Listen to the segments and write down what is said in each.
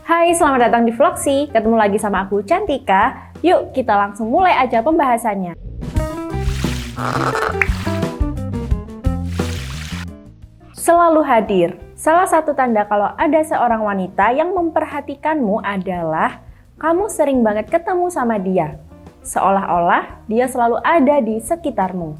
Hai, selamat datang di Vlogsi. Ketemu lagi sama aku, Cantika. Yuk, kita langsung mulai aja pembahasannya. Selalu hadir. Salah satu tanda kalau ada seorang wanita yang memperhatikanmu adalah kamu sering banget ketemu sama dia. Seolah-olah dia selalu ada di sekitarmu.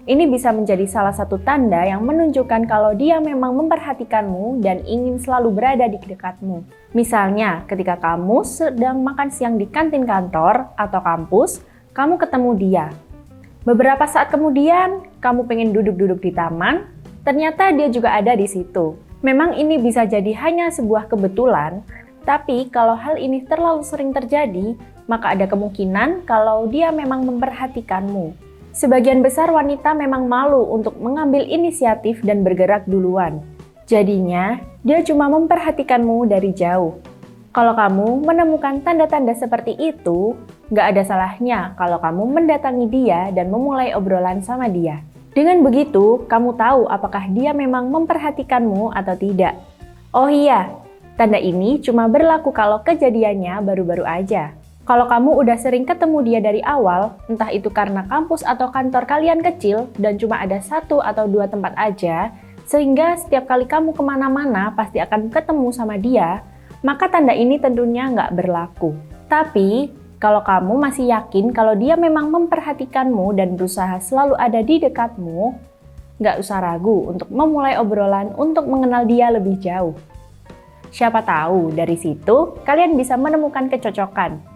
Ini bisa menjadi salah satu tanda yang menunjukkan kalau dia memang memperhatikanmu dan ingin selalu berada di dekatmu. Misalnya, ketika kamu sedang makan siang di kantin kantor atau kampus, kamu ketemu dia. Beberapa saat kemudian, kamu pengen duduk-duduk di taman, ternyata dia juga ada di situ. Memang ini bisa jadi hanya sebuah kebetulan, tapi kalau hal ini terlalu sering terjadi, maka ada kemungkinan kalau dia memang memperhatikanmu. Sebagian besar wanita memang malu untuk mengambil inisiatif dan bergerak duluan. Jadinya, dia cuma memperhatikanmu dari jauh. Kalau kamu menemukan tanda-tanda seperti itu, nggak ada salahnya kalau kamu mendatangi dia dan memulai obrolan sama dia. Dengan begitu, kamu tahu apakah dia memang memperhatikanmu atau tidak. Oh iya, tanda ini cuma berlaku kalau kejadiannya baru-baru aja. Kalau kamu udah sering ketemu dia dari awal, entah itu karena kampus atau kantor kalian kecil dan cuma ada 1 atau 2 tempat aja, sehingga setiap kali kamu kemana-mana pasti akan ketemu sama dia, maka tanda ini tentunya nggak berlaku. Tapi, kalau kamu masih yakin kalau dia memang memperhatikanmu dan berusaha selalu ada di dekatmu, nggak usah ragu untuk memulai obrolan untuk mengenal dia lebih jauh. Siapa tahu dari situ kalian bisa menemukan kecocokan.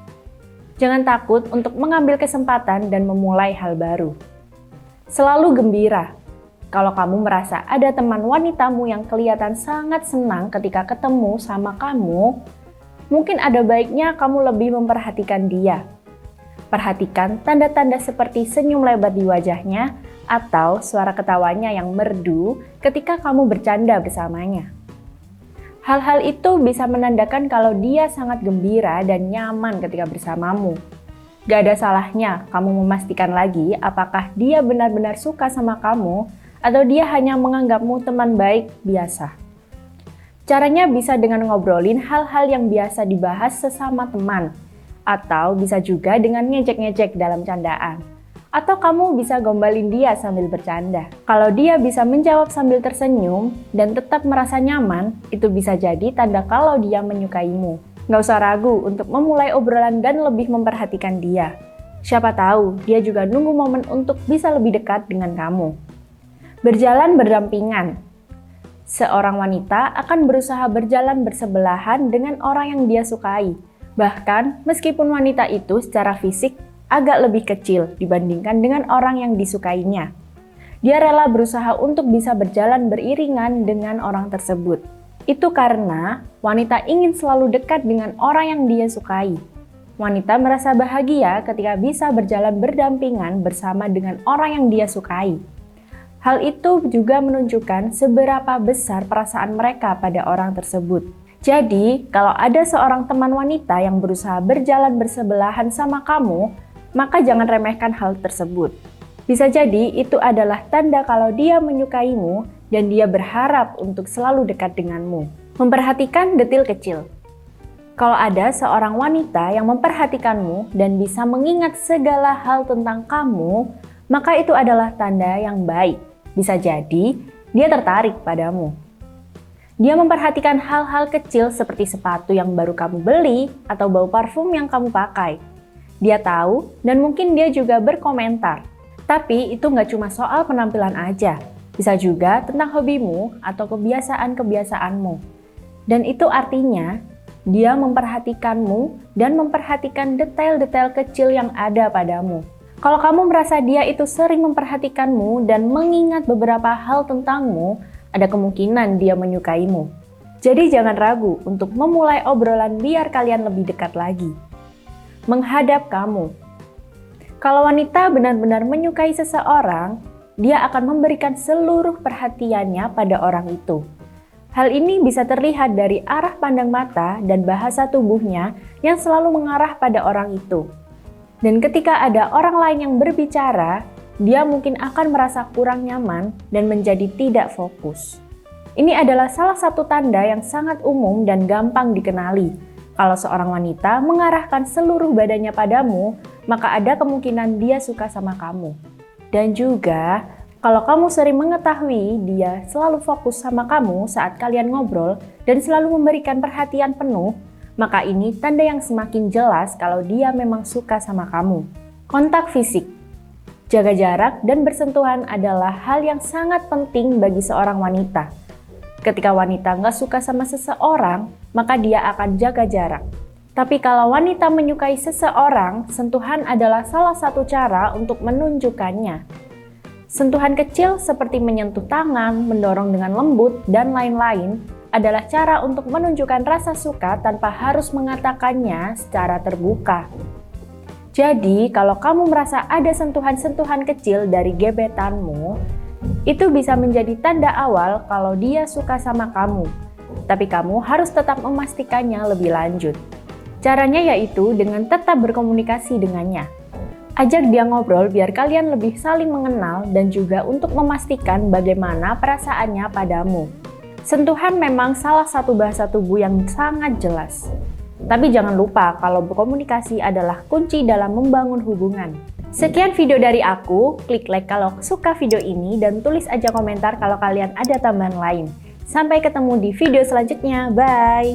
Jangan takut untuk mengambil kesempatan dan memulai hal baru. Selalu gembira. Kalau kamu merasa ada teman wanitamu yang kelihatan sangat senang ketika ketemu sama kamu, mungkin ada baiknya kamu lebih memperhatikan dia. Perhatikan tanda-tanda seperti senyum lebar di wajahnya atau suara ketawanya yang merdu ketika kamu bercanda bersamanya. Hal-hal itu bisa menandakan kalau dia sangat gembira dan nyaman ketika bersamamu. Gak ada salahnya kamu memastikan lagi apakah dia benar-benar suka sama kamu atau dia hanya menganggapmu teman baik biasa. Caranya bisa dengan ngobrolin hal-hal yang biasa dibahas sesama teman, atau bisa juga dengan ngejek-ngejek dalam candaan. Atau kamu bisa gombalin dia sambil bercanda. Kalau dia bisa menjawab sambil tersenyum dan tetap merasa nyaman, itu bisa jadi tanda kalau dia menyukaimu. Nggak usah ragu untuk memulai obrolan dan lebih memperhatikan dia. Siapa tahu dia juga nunggu momen untuk bisa lebih dekat dengan kamu. Berjalan berdampingan. Seorang wanita akan berusaha berjalan bersebelahan dengan orang yang dia sukai. Bahkan meskipun wanita itu secara fisik agak lebih kecil dibandingkan dengan orang yang disukainya. Dia rela berusaha untuk bisa berjalan beriringan dengan orang tersebut. Itu karena wanita ingin selalu dekat dengan orang yang dia sukai. Wanita merasa bahagia ketika bisa berjalan berdampingan bersama dengan orang yang dia sukai. Hal itu juga menunjukkan seberapa besar perasaan mereka pada orang tersebut. Jadi, kalau ada seorang teman wanita yang berusaha berjalan bersebelahan sama kamu, maka jangan remehkan hal tersebut. Bisa jadi itu adalah tanda kalau dia menyukaimu dan dia berharap untuk selalu dekat denganmu. Memperhatikan detil kecil. Kalau ada seorang wanita yang memperhatikanmu dan bisa mengingat segala hal tentang kamu, maka itu adalah tanda yang baik. Bisa jadi dia tertarik padamu. Dia memperhatikan hal-hal kecil seperti sepatu yang baru kamu beli atau bau parfum yang kamu pakai. Dia tahu dan mungkin dia juga berkomentar. Tapi itu nggak cuma soal penampilan aja. Bisa juga tentang hobimu atau kebiasaan-kebiasaanmu. Dan itu artinya dia memperhatikanmu dan memperhatikan detail-detail kecil yang ada padamu. Kalau kamu merasa dia itu sering memperhatikanmu dan mengingat beberapa hal tentangmu, ada kemungkinan dia menyukaimu. Jadi jangan ragu untuk memulai obrolan biar kalian lebih dekat lagi. Menghadap kamu. Kalau wanita benar-benar menyukai seseorang, dia akan memberikan seluruh perhatiannya pada orang itu. Hal ini bisa terlihat dari arah pandang mata dan bahasa tubuhnya yang selalu mengarah pada orang itu. Dan ketika ada orang lain yang berbicara, dia mungkin akan merasa kurang nyaman dan menjadi tidak fokus. Ini adalah salah satu tanda yang sangat umum dan gampang dikenali. Kalau seorang wanita mengarahkan seluruh badannya padamu, maka ada kemungkinan dia suka sama kamu. Dan juga, kalau kamu sering mengetahui dia selalu fokus sama kamu saat kalian ngobrol dan selalu memberikan perhatian penuh, maka ini tanda yang semakin jelas kalau dia memang suka sama kamu. Kontak fisik. Jaga jarak dan bersentuhan adalah hal yang sangat penting bagi seorang wanita. Ketika wanita nggak suka sama seseorang, maka dia akan jaga jarak. Tapi kalau wanita menyukai seseorang, sentuhan adalah salah satu cara untuk menunjukkannya. Sentuhan kecil seperti menyentuh tangan, mendorong dengan lembut, dan lain-lain adalah cara untuk menunjukkan rasa suka tanpa harus mengatakannya secara terbuka. Jadi, kalau kamu merasa ada sentuhan-sentuhan kecil dari gebetanmu, itu bisa menjadi tanda awal kalau dia suka sama kamu. Tapi kamu harus tetap memastikannya lebih lanjut. Caranya yaitu dengan tetap berkomunikasi dengannya. Ajak dia ngobrol biar kalian lebih saling mengenal dan juga untuk memastikan bagaimana perasaannya padamu. Sentuhan memang salah satu bahasa tubuh yang sangat jelas. Tapi jangan lupa kalau berkomunikasi adalah kunci dalam membangun hubungan. Sekian video dari aku, klik like kalau suka video ini dan tulis aja komentar kalau kalian ada tambahan lain. Sampai ketemu di video selanjutnya, bye!